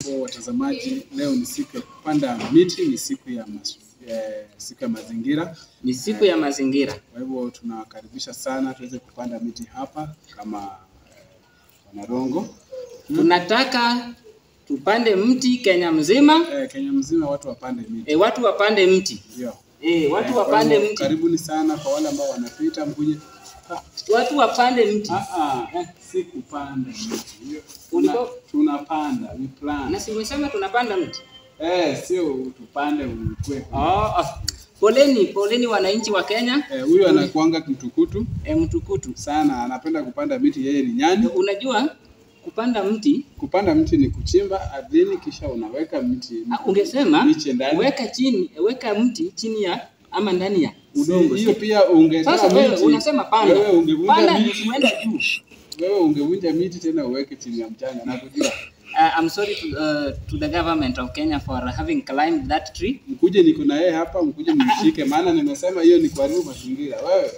Watazamaji, leo ni siku ya kupanda miti, ni siku ya mazingira. Ni siku ya mazingira. Kwa hivyo tunawakaribisha sana tuweze kupanda miti hapa kama Wanarongo. Tunataka tupande mti Kenya mzima. Kenya mzima watu wapande miti. Watu wapande mti. Ndio. Watu wapande mti. Karibuni sana kwa wale ambao wanapita mkuje. Watu wapande mti. Si kupanda mti. Tunapanda, we plant. Na si umesema tunapanda mti? Sio tupande ukwe. Poleni wananchi wa Kenya. Huyu anakuanga mtukutu. Mtukutu Sana, anapenda kupanda miti, yeye ni nyani. Unajua kupanda mti ni kuchimba ardhini kisha unaweka mti. Ungesema weka mti chini ya ama ndani ya udongo. Hiyo pia ungetoa miti. Sasa wewe unasema panda. Wewe ungevunja miti uende juu. Wewe ungevunja miti tena uweke chini ya mchanga na kujua. I'm sorry to the government of Kenya for having climbed that tree. Mkuje niko na yeye hapa, mkuje mnishike maana nimesema hiyo ni kuharibu mazingira. Wewe